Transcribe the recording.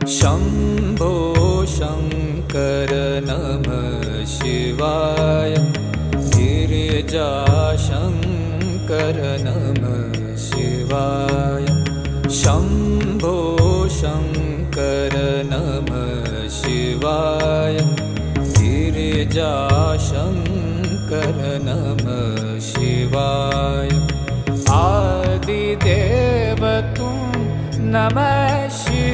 शम्भो शङ्कर नमः शिवाय। गिरिजाशङ्कर नमः शिवाय। शम्भो शङ्कर नमः शिवाय। गिरिजाशङ्कर नमः शिवाय। आदिदेव तुम नमः शिवाय।